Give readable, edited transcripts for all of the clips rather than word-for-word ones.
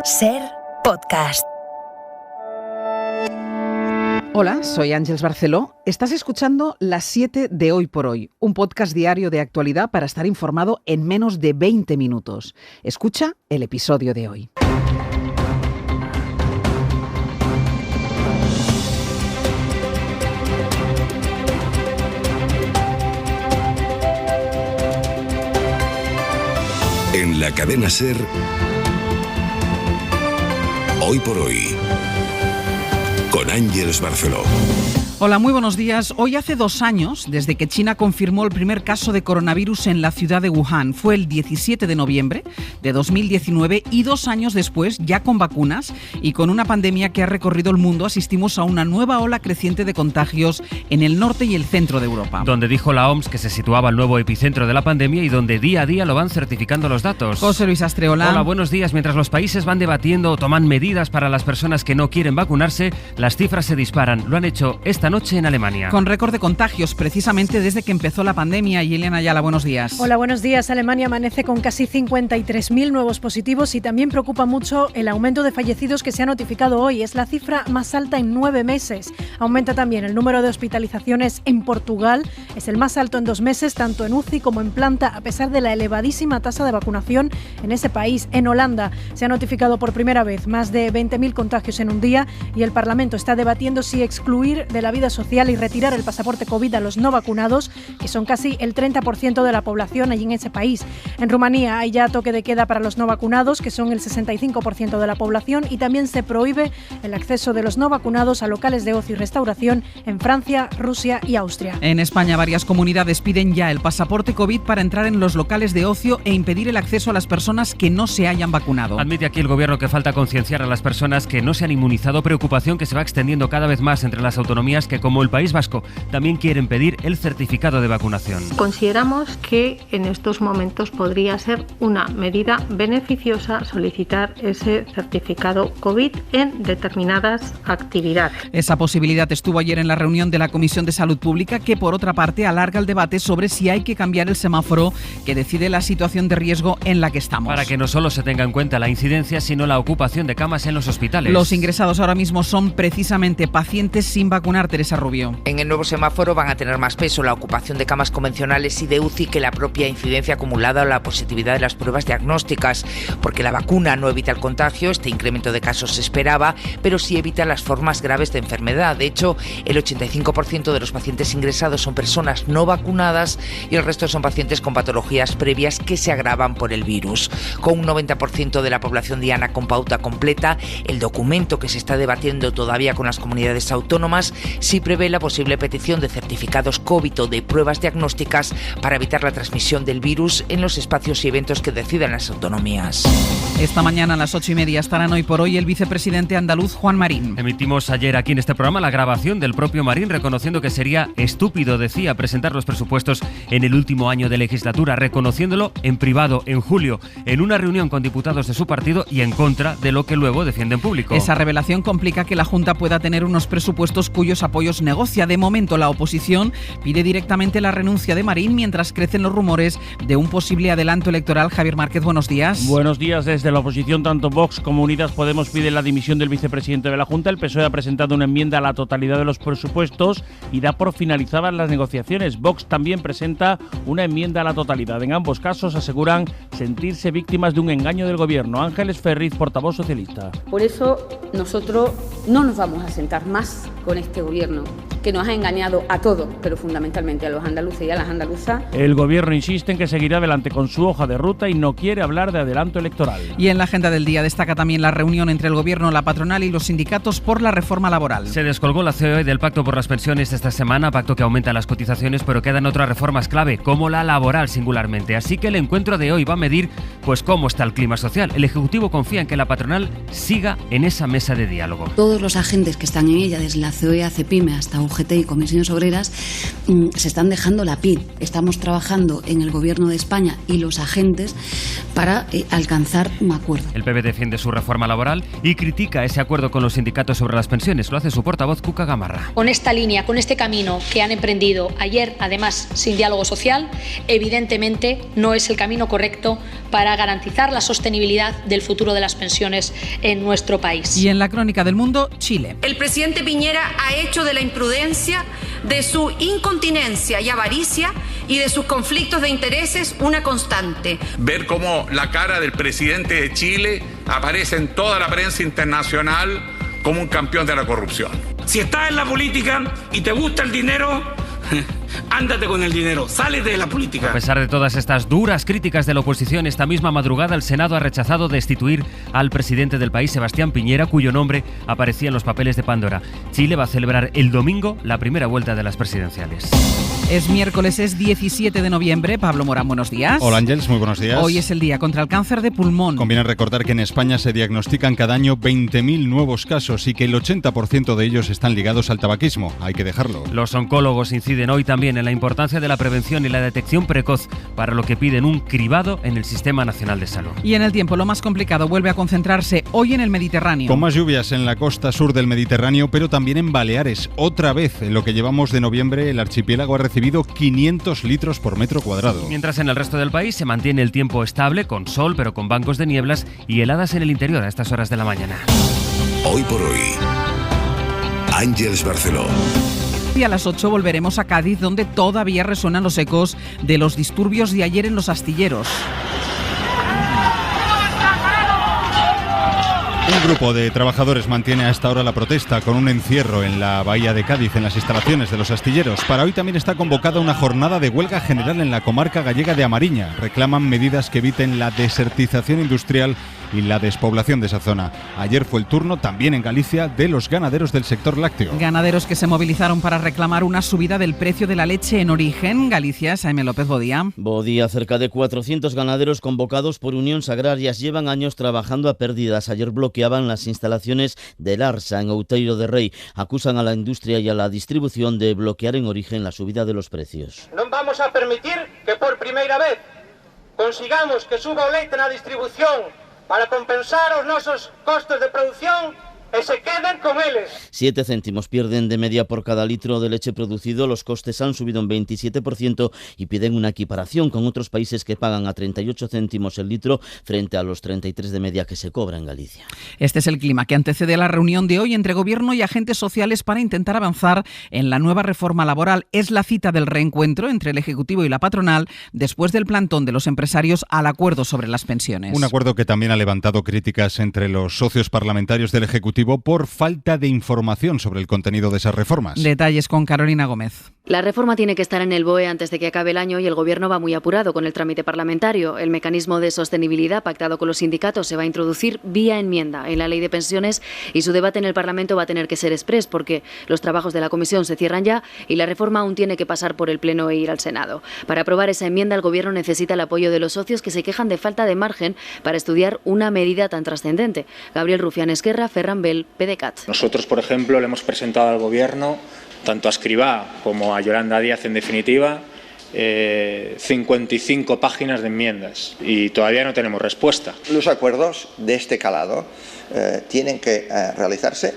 SER Podcast. Hola, soy Ángeles Barceló. Estás escuchando Las 7 de Hoy por Hoy, un podcast diario de actualidad para estar informado en menos de 20 minutos. Escucha el episodio de hoy. En la cadena SER, Hoy por Hoy, con Ángeles Barceló. Hola, muy buenos días. Hoy hace 2 años desde que China confirmó el primer caso de coronavirus en la ciudad de Wuhan. Fue el 17 de noviembre de 2019 y 2 años después, ya con vacunas y con una pandemia que ha recorrido el mundo, asistimos a una nueva ola creciente de contagios en el norte y el centro de Europa. Donde dijo la OMS que se situaba el nuevo epicentro de la pandemia y donde día a día lo van certificando los datos. José Luis Astreola. Hola, buenos días. Mientras los países van debatiendo o toman medidas para las personas que no quieren vacunarse, las cifras se disparan. Lo han hecho esta noche en Alemania. Con récord de contagios, precisamente desde que empezó la pandemia. Y Elena Ayala, buenos días. Hola, buenos días. Alemania amanece con casi 53.000 nuevos positivos y también preocupa mucho el aumento de fallecidos que se ha notificado hoy. Es la cifra más alta en 9 meses. Aumenta también el número de hospitalizaciones en Portugal. Es el más alto en 2 meses, tanto en UCI como en planta, a pesar de la elevadísima tasa de vacunación en ese país. En Holanda se ha notificado por primera vez más de 20.000 contagios en un día y el Parlamento está debatiendo si excluir de la vida social y retirar el pasaporte COVID a los no vacunados, que son casi el 30% de la población allí en ese país. En Rumanía hay ya toque de queda para los no vacunados, que son el 65% de la población, y también se prohíbe el acceso de los no vacunados a locales de ocio y restauración en Francia, Rusia y Austria. En España, varias comunidades piden ya el pasaporte COVID para entrar en los locales de ocio e impedir el acceso a las personas que no se hayan vacunado. Admite aquí el gobierno que falta concienciar a las personas que no se han inmunizado, preocupación que se va extendiendo cada vez más entre las autonomías que, como el País Vasco, también quieren pedir el certificado de vacunación. Consideramos que en estos momentos podría ser una medida beneficiosa solicitar ese certificado COVID en determinadas actividades. Esa posibilidad estuvo ayer en la reunión de la Comisión de Salud Pública, que por otra parte alarga el debate sobre si hay que cambiar el semáforo que decide la situación de riesgo en la que estamos. Para que no solo se tenga en cuenta la incidencia, sino la ocupación de camas en los hospitales. Los ingresados ahora mismo son precisamente pacientes sin vacunar, Teresa Rubio. En el nuevo semáforo van a tener más peso la ocupación de camas convencionales y de UCI que la propia incidencia acumulada o la positividad de las pruebas diagnósticas, porque la vacuna no evita el contagio, este incremento de casos se esperaba, pero sí evita las formas graves de enfermedad. De hecho, el 85% de los pacientes ingresados son personas no vacunadas y el resto son pacientes con patologías previas que se agravan por el virus. Con un 90% de la población diana con pauta completa, el documento que se está debatiendo todavía con las comunidades autónomas sí prevé la posible petición de certificados COVID o de pruebas diagnósticas para evitar la transmisión del virus en los espacios y eventos que decidan las autonomías. Esta mañana a las 8:30 estarán Hoy por Hoy el vicepresidente andaluz Juan Marín. Emitimos ayer aquí en este programa la grabación del propio Marín reconociendo que sería estúpido, decía, presentar los presupuestos en el último año de legislatura, reconociéndolo en privado en julio, en una reunión con diputados de su partido y en contra de lo que luego defiende en público. Esa revelación complica que la Junta pueda tener unos presupuestos cuyos apoyos negocia. De momento, la oposición pide directamente la renuncia de Marín mientras crecen los rumores de un posible adelanto electoral. Javier Márquez, buenos días. Buenos días. Desde la oposición, tanto Vox como Unidas Podemos piden la dimisión del vicepresidente de la Junta. El PSOE ha presentado una enmienda a la totalidad de los presupuestos y da por finalizadas las negociaciones. Vox también presenta una enmienda a la totalidad. En ambos casos aseguran sentirse víctimas de un engaño del gobierno. Ángeles Ferriz, portavoz socialista. Por eso nosotros no nos vamos a sentar más con este gobierno, que nos ha engañado a todos, pero fundamentalmente a los andaluces y a las andaluzas. El gobierno insiste en que seguirá adelante con su hoja de ruta y no quiere hablar de adelanto electoral. Y en la agenda del día destaca también la reunión entre el gobierno, la patronal y los sindicatos por la reforma laboral. Se descolgó la COE del pacto por las pensiones esta semana, pacto que aumenta las cotizaciones, pero quedan otras reformas clave, como la laboral singularmente. Así que el encuentro de hoy va a medir pues cómo está el clima social. El Ejecutivo confía en que la patronal siga en esa mesa de diálogo. Todos los agentes que están en ella, desde la COE a CEPIME hasta UGT y Comisiones Obreras, se están dejando la piel. Estamos trabajando en el Gobierno de España y los agentes para alcanzar un acuerdo. El PP defiende su reforma laboral y critica ese acuerdo con los sindicatos sobre las pensiones. Lo hace su portavoz, Cuca Gamarra. Con esta línea, con este camino que han emprendido ayer, además sin diálogo social, evidentemente no es el camino correcto para garantizar la sostenibilidad del futuro de las pensiones en nuestro país. Y en la crónica del mundo, Chile. El presidente Piñera ha hecho de la imprudencia, de su incontinencia y avaricia y de sus conflictos de intereses una constante. Ver cómo la cara del presidente de Chile aparece en toda la prensa internacional como un campeón de la corrupción. Si estás en la política y te gusta el dinero, ándate con el dinero, sálete de la política. A pesar de todas estas duras críticas de la oposición, esta misma madrugada el Senado ha rechazado destituir al presidente del país, Sebastián Piñera, cuyo nombre aparecía en los papeles de Pandora. Chile va a celebrar el domingo la primera vuelta de las presidenciales. Es miércoles, es 17 de noviembre. Pablo Morán, buenos días. Hola Ángeles, muy buenos días. Hoy es el día contra el cáncer de pulmón. Conviene recordar que en España se diagnostican cada año 20.000 nuevos casos y que el 80% de ellos están ligados al tabaquismo. Hay que dejarlo. Los oncólogos inciden hoy también en la importancia de la prevención y la detección precoz, para lo que piden un cribado en el Sistema Nacional de Salud. Y en el tiempo, lo más complicado vuelve a concentrarse hoy en el Mediterráneo. Con más lluvias en la costa sur del Mediterráneo, pero también en Baleares. Otra vez, en lo que llevamos de noviembre, el archipiélago ha recibido 500 litros por metro cuadrado. Mientras en el resto del país se mantiene el tiempo estable, con sol, pero con bancos de nieblas y heladas en el interior a estas horas de la mañana. Hoy por hoy, Ángeles Barceló. Y a las 8 volveremos a Cádiz, donde todavía resuenan los ecos de los disturbios de ayer en los astilleros. Un grupo de trabajadores mantiene a esta hora la protesta con un encierro en la bahía de Cádiz, en las instalaciones de los astilleros. Para hoy también está convocada una jornada de huelga general en la comarca gallega de Amariña. Reclaman medidas que eviten la desertización industrial y la despoblación de esa zona. Ayer fue el turno, también en Galicia, de los ganaderos del sector lácteo. Ganaderos que se movilizaron para reclamar una subida del precio de la leche en origen. Galicia, Jaime López, Bodía. Bodía, cerca de 400 ganaderos convocados por Unións Agrarias llevan años trabajando a pérdidas. Ayer bloqueaban las instalaciones del Arsa en Outeiro de Rei. Acusan a la industria y a la distribución de bloquear en origen la subida de los precios. Non vamos a permitir que por primeira vez consigamos que suba o leite na distribución para compensar os nosos costos de producción e se queden con eles. 7 céntimos pierden de media por cada litro de leche producido. Los costes han subido un 27% y piden una equiparación con otros países que pagan a 38 céntimos el litro frente a los 33 de media que se cobra en Galicia. Este es el clima que antecede a la reunión de hoy entre Gobierno y agentes sociales para intentar avanzar en la nueva reforma laboral. Es la cita del reencuentro entre el Ejecutivo y la patronal después del plantón de los empresarios al acuerdo sobre las pensiones. Un acuerdo que también ha levantado críticas entre los socios parlamentarios del Ejecutivo por falta de información sobre el contenido de esas reformas. Detalles con Carolina Gómez. La reforma tiene que estar en el BOE antes de que acabe el año y el Gobierno va muy apurado con el trámite parlamentario. El mecanismo de sostenibilidad pactado con los sindicatos se va a introducir vía enmienda en la Ley de Pensiones y su debate en el Parlamento va a tener que ser exprés porque los trabajos de la Comisión se cierran ya y la reforma aún tiene que pasar por el Pleno e ir al Senado. Para aprobar esa enmienda, el Gobierno necesita el apoyo de los socios que se quejan de falta de margen para estudiar una medida tan trascendente. Gabriel Rufián Esquerra, Ferran Bel, PDeCAT. Nosotros, por ejemplo, le hemos presentado al Gobierno, tanto a Escrivá como a Yolanda Díaz, en definitiva, 55 páginas de enmiendas y todavía no tenemos respuesta. Los acuerdos de este calado tienen que realizarse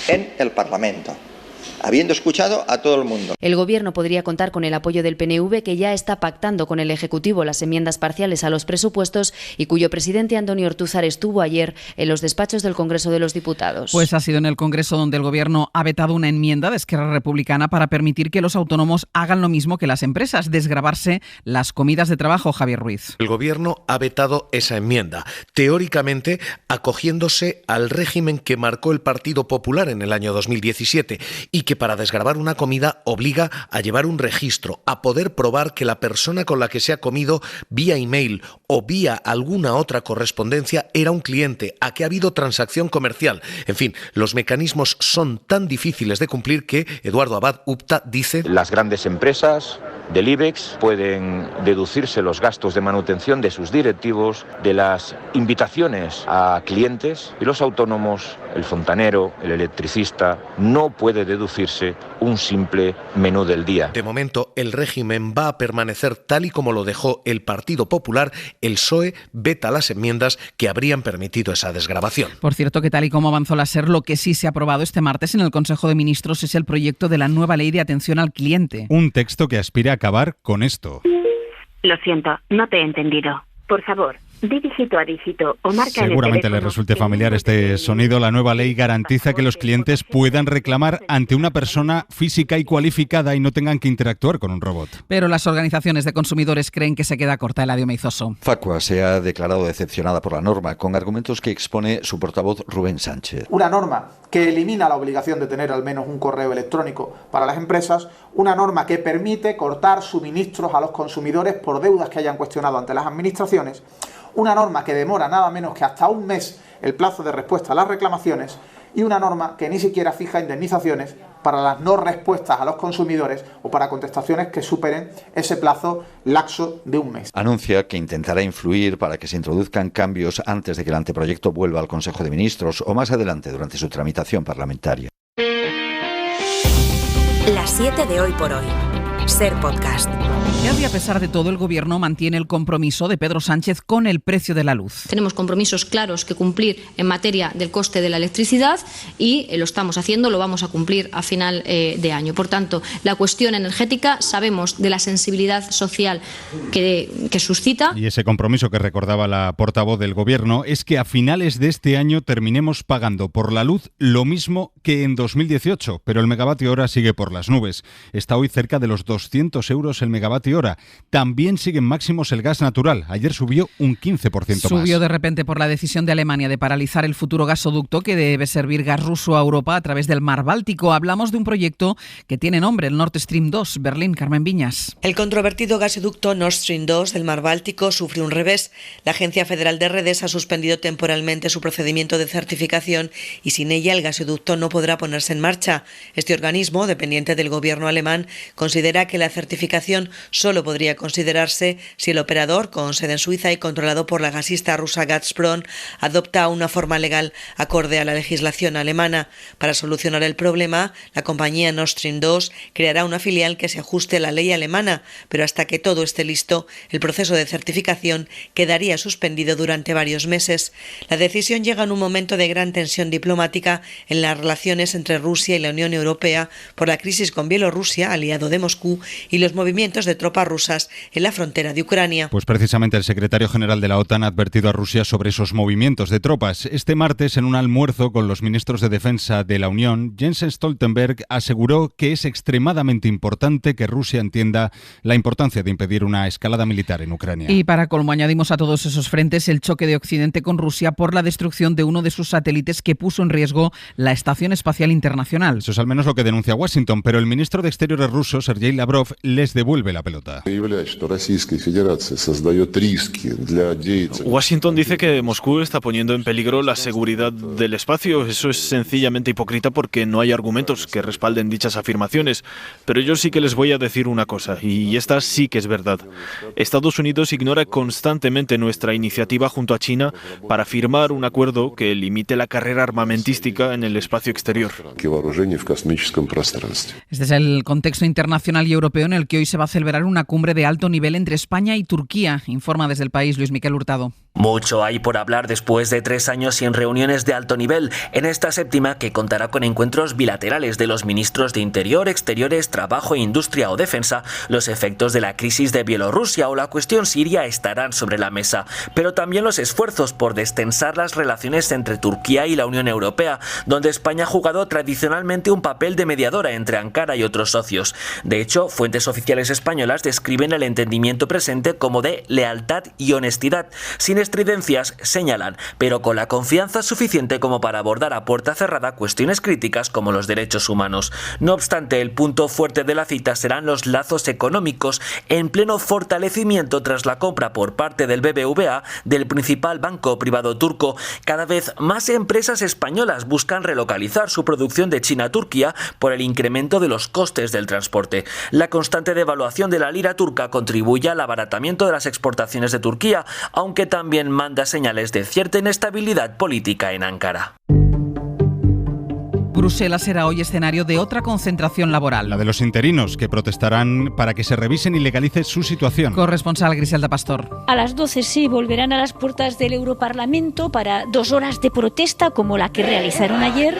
en el Parlamento, habiendo escuchado a todo el mundo. El Gobierno podría contar con el apoyo del PNV, que ya está pactando con el Ejecutivo las enmiendas parciales a los presupuestos y cuyo presidente Antonio Ortúzar estuvo ayer en los despachos del Congreso de los Diputados. Pues ha sido en el Congreso donde el Gobierno ha vetado una enmienda de Esquerra Republicana para permitir que los autónomos hagan lo mismo que las empresas, desgravarse las comidas de trabajo. Javier Ruiz. El Gobierno ha vetado esa enmienda, teóricamente acogiéndose al régimen que marcó el Partido Popular en el año 2017 y que para desgravar una comida obliga a llevar un registro, a poder probar que la persona con la que se ha comido vía email o vía alguna otra correspondencia era un cliente, a que ha habido transacción comercial. En fin, los mecanismos son tan difíciles de cumplir que Eduardo Abad Upta dice: las grandes empresas del IBEX, pueden deducirse los gastos de manutención de sus directivos, de las invitaciones a clientes, y los autónomos, el fontanero, el electricista, no puede deducirse un simple menú del día. De momento, el régimen va a permanecer tal y como lo dejó el Partido Popular. El PSOE veta las enmiendas que habrían permitido esa desgravación. Por cierto, que tal y como avanzó la SER, lo que sí se ha aprobado este martes en el Consejo de Ministros es el proyecto de la nueva ley de atención al cliente. Un texto que aspira a acabar con esto. Lo siento, no te he entendido. Por favor, di dígito a dígito o marca. Seguramente les resulte familiar este sonido. La nueva ley garantiza que los clientes puedan reclamar ante una persona física y cualificada y no tengan que interactuar con un robot. Pero las organizaciones de consumidores creen que se queda corta. Eladio Meizoso. Facua se ha declarado decepcionada por la norma, con argumentos que expone su portavoz Rubén Sánchez. Una norma que elimina la obligación de tener al menos un correo electrónico para las empresas, una norma que permite cortar suministros a los consumidores por deudas que hayan cuestionado ante las administraciones, una norma que demora nada menos que hasta un mes el plazo de respuesta a las reclamaciones y una norma que ni siquiera fija indemnizaciones para las no respuestas a los consumidores o para contestaciones que superen ese plazo laxo de un mes. Anuncia que intentará influir para que se introduzcan cambios antes de que el anteproyecto vuelva al Consejo de Ministros o más adelante durante su tramitación parlamentaria. Las 7 de Hoy por Hoy. SER Podcast. Y a pesar de todo, el Gobierno mantiene el compromiso de Pedro Sánchez con el precio de la luz. Tenemos compromisos claros que cumplir en materia del coste de la electricidad y lo estamos haciendo, lo vamos a cumplir a final de año. Por tanto, la cuestión energética, sabemos de la sensibilidad social que suscita. Y ese compromiso que recordaba la portavoz del Gobierno es que a finales de este año terminemos pagando por la luz lo mismo que en 2018, pero el megavatio hora sigue por las nubes. Está hoy cerca de los 200 euros el megavatio hora. También siguen máximos el gas natural. Ayer subió un 15% más. Subió de repente por la decisión de Alemania de paralizar el futuro gasoducto que debe servir gas ruso a Europa a través del mar Báltico. Hablamos de un proyecto que tiene nombre, el Nord Stream 2. Berlín, Carmen Viñas. El controvertido gasoducto Nord Stream 2 del mar Báltico sufre un revés. La Agencia Federal de Redes ha suspendido temporalmente su procedimiento de certificación y sin ella el gasoducto no podrá ponerse en marcha. Este organismo, dependiente del gobierno alemán, considera que la certificación solo podría considerarse si el operador, con sede en Suiza y controlado por la gasista rusa Gazprom, adopta una forma legal acorde a la legislación alemana. Para solucionar el problema, la compañía Nord Stream 2 creará una filial que se ajuste a la ley alemana, pero hasta que todo esté listo, el proceso de certificación quedaría suspendido durante varios meses. La decisión llega en un momento de gran tensión diplomática en las relaciones entre Rusia y la Unión Europea por la crisis con Bielorrusia, aliado de Moscú, y los movimientos de tropas rusas en la frontera de Ucrania. Pues precisamente el secretario general de la OTAN ha advertido a Rusia sobre esos movimientos de tropas. Este martes, en un almuerzo con los ministros de Defensa de la Unión, Jens Stoltenberg aseguró que es extremadamente importante que Rusia entienda la importancia de impedir una escalada militar en Ucrania. Y para colmo, añadimos a todos esos frentes el choque de Occidente con Rusia por la destrucción de uno de sus satélites que puso en riesgo la Estación Espacial Internacional. Eso es al menos lo que denuncia Washington, pero el ministro de Exteriores ruso, Sergei Lavrov, les devuelve la pelota. Washington dice que Moscú está poniendo en peligro la seguridad del espacio. Eso es sencillamente hipócrita porque no hay argumentos que respalden dichas afirmaciones. Pero yo sí que les voy a decir una cosa, y esta sí que es verdad. Estados Unidos ignora constantemente nuestra iniciativa junto a China para firmar un acuerdo que limite la carrera armamentística en el espacio exterior. Este es el contexto internacional y europeo en el que hoy se va a celebrar una cumbre de alto nivel entre España y Turquía, informa desde el país Luis Miquel Hurtado. Mucho hay por hablar después de 3 años sin reuniones de alto nivel, en esta séptima que contará con encuentros bilaterales de los ministros de Interior, Exteriores, Trabajo, Industria o Defensa. Los efectos de la crisis de Bielorrusia o la cuestión siria estarán sobre la mesa, pero también los esfuerzos por destensar las relaciones entre Turquía y la Unión Europea, donde España ha jugado tradicionalmente un papel de mediadora entre Ankara y otros socios. De hecho, fuentes oficiales españolas describen el entendimiento presente como de lealtad y honestidad. Sin estridencias, señalan, pero con la confianza suficiente como para abordar a puerta cerrada cuestiones críticas como los derechos humanos. No obstante, el punto fuerte de la cita serán los lazos económicos en pleno fortalecimiento tras la compra por parte del BBVA del principal banco privado turco. Cada vez más empresas españolas buscan relocalizar su producción de China a Turquía por el incremento de los costes del transporte. La constante devaluación de la lira turca contribuye al abaratamiento de las exportaciones de Turquía, aunque también manda señales de cierta inestabilidad política en Ankara. Bruselas será hoy escenario de otra concentración laboral. La de los interinos, que protestarán para que se revisen y legalice su situación. Corresponsal Griselda Pastor. A las 12 sí volverán a las puertas del Europarlamento para 2 horas de protesta como la que realizaron ayer,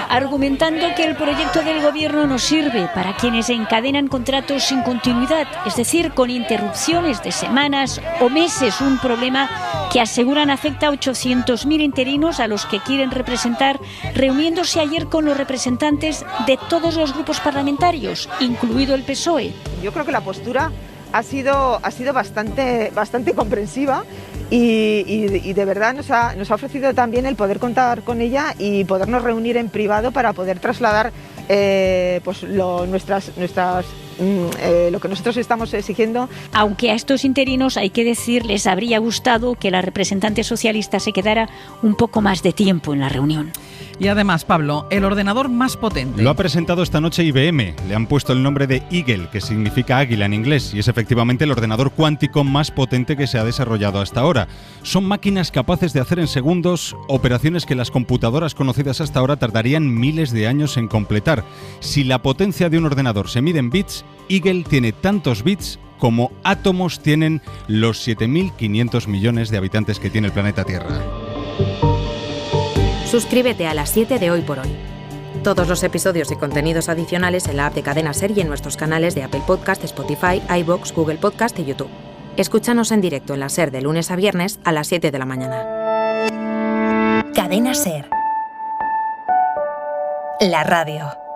argumentando que el proyecto del gobierno no sirve para quienes encadenan contratos sin continuidad, es decir, con interrupciones de semanas o meses, un problema que aseguran afecta a 800.000 interinos a los que quieren representar, reuniéndose ayer con los representantes de todos los grupos parlamentarios, incluido el PSOE. Yo creo que la postura ha sido bastante comprensiva y de verdad nos ha ofrecido también el poder contar con ella y podernos reunir en privado para poder trasladar lo que nosotros estamos exigiendo. Aunque a estos interinos, hay que decir, les habría gustado que la representante socialista se quedara un poco más de tiempo en la reunión. Y además, Pablo, el ordenador más potente. Lo ha presentado esta noche IBM. Le han puesto el nombre de Eagle, que significa águila en inglés, y es efectivamente el ordenador cuántico más potente que se ha desarrollado hasta ahora. Son máquinas capaces de hacer en segundos operaciones que las computadoras conocidas hasta ahora tardarían miles de años en completar. Si la potencia de un ordenador se mide en bits, Eagle tiene tantos bits como átomos tienen los 7.500 millones de habitantes que tiene el planeta Tierra. Suscríbete a las 7 de Hoy por Hoy. Todos los episodios y contenidos adicionales en la app de Cadena SER y en nuestros canales de Apple Podcast, Spotify, iVoox, Google Podcast y YouTube. Escúchanos en directo en la SER de lunes a viernes a las 7 de la mañana. Cadena SER. La radio.